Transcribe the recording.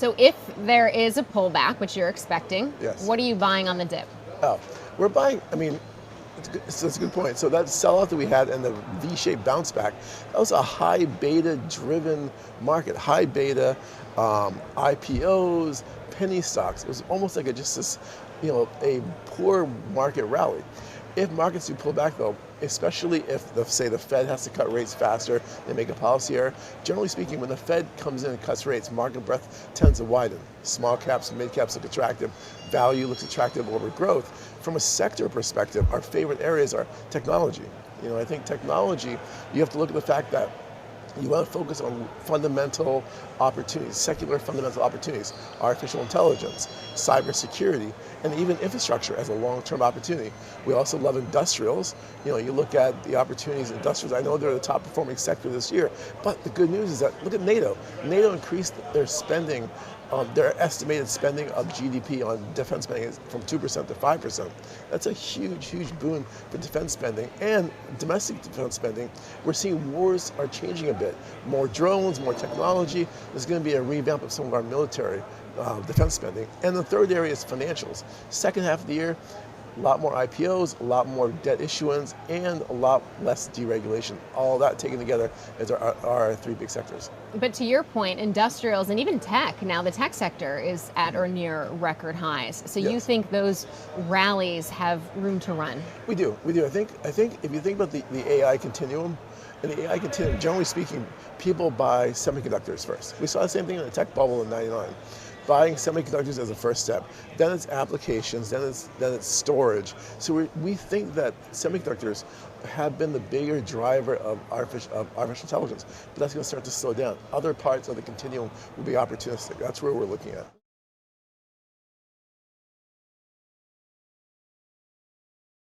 So if there is a pullback, which you're expecting, Yes. what are you buying on the dip? Oh, we're buying, it's a good point. So that sellout that we had and the V-shaped bounce back, that was a high beta driven market, high beta IPOs, penny stocks. It was almost like a poor market rally. If markets do pull back though, especially if say the Fed has to cut rates faster, they make a policy error, generally speaking, when the Fed comes in and cuts rates, market breadth tends to widen. Small caps and mid caps look attractive, value looks attractive over growth. From a sector perspective, our favorite areas are technology. I think technology, you have to look at the fact that you want to focus on fundamental opportunities, secular fundamental opportunities, artificial intelligence, cybersecurity, and even infrastructure as a long-term opportunity. We also love industrials. You look at the opportunities in industrials. I know they're the top performing sector this year, but the good news is that look at NATO. NATO increased their spending, their estimated spending of GDP on defense spending is from 2% to 5%. That's a huge, huge boon for defense spending and domestic defense spending. We're seeing wars are changing a bit. More drones, more technology. There's going to be a revamp of some of our military defense spending. And the third area is financials. Second half of the year, a lot more IPOs, a lot more debt issuance, and a lot less deregulation. All that taken together is our three big sectors. But to your point, industrials and even tech, now the tech sector is at or near record highs. So Yes. You think those rallies have room to run? We do. I think if you think about the AI continuum, in the AI continuum, generally speaking, people buy semiconductors first. We saw the same thing in the tech bubble in '99. Buying semiconductors as a first step, then it's applications, then it's storage. So we think that semiconductors have been the bigger driver of artificial intelligence, but that's going to start to slow down. Other parts of the continuum will be opportunistic. That's where we're looking at.